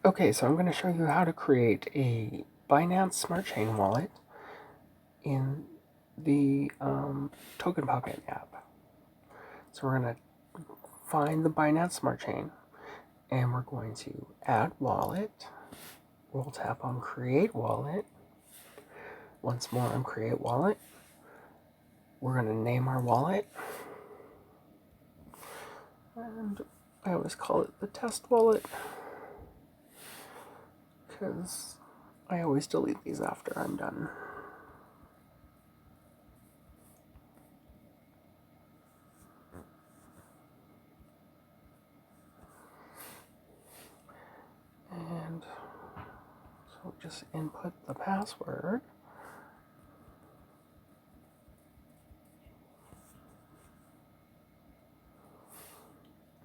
Okay, so I'm going to show you how to create a Binance Smart Chain wallet in the TokenPocket app. So we're going to find the Binance Smart Chain and we're going to add wallet. We'll tap on Create Wallet. Once more on Create Wallet. We're going to name our wallet. And I always call it the test wallet because I always delete these after I'm done. And so just input the password.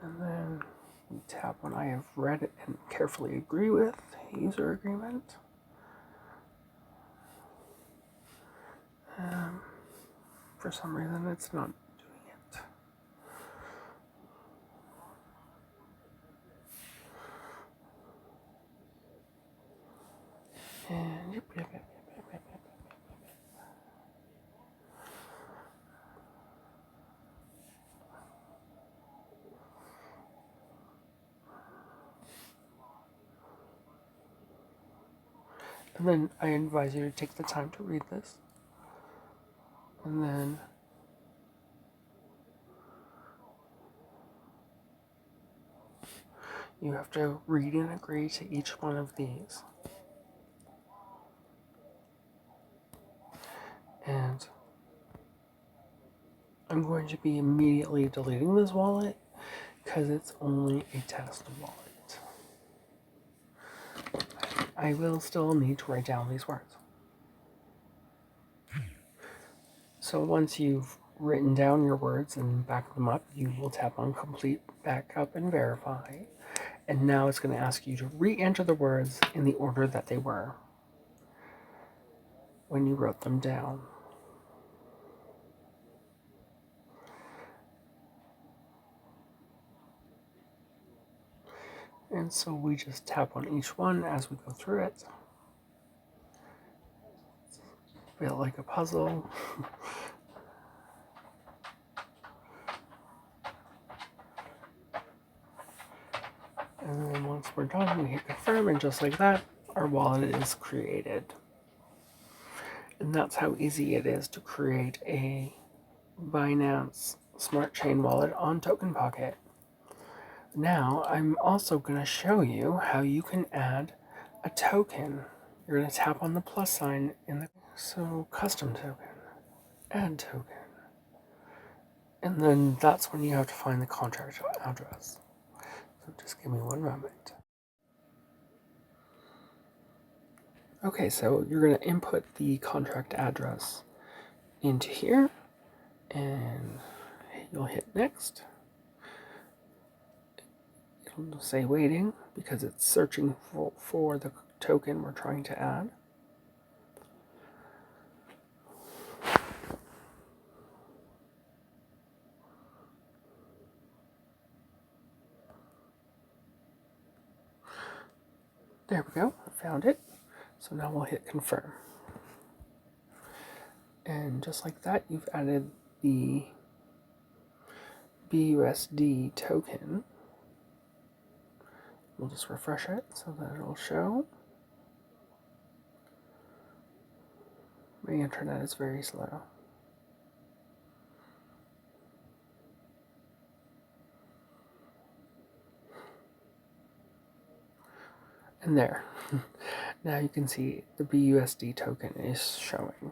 And then we tap on I have read it and carefully agree with user agreement. For some reason it's not doing it. And and then I advise you to take the time to read this. And then you have to read and agree to each one of these. And I'm going to be immediately deleting this wallet because it's only a test wallet. I will still need to write down these words. So once you've written down your words and backed them up, you will tap on Complete Backup and Verify. And now it's going to ask you to re-enter the words in the order that they were when you wrote them down. And so we just tap on each one as we go through it. A bit like a puzzle. And then once we're done, we hit confirm, and just like that, our wallet is created. And that's how easy it is to create a Binance Smart Chain wallet on TokenPocket. Now, I'm also going to show you how you can add a token. You're going to tap on the plus sign in the custom token, add token. And then that's when you have to find the contract address. So just give me one moment. Okay, so you're going to input the contract address into here, and you'll hit next. It'll say waiting because it's searching for the token we're trying to add. There we go, I found it. So now we'll hit confirm. And just like that, you've added the BUSD token. We'll just refresh it so that it'll show. My internet is very slow. And there. Now you can see the BUSD token is showing.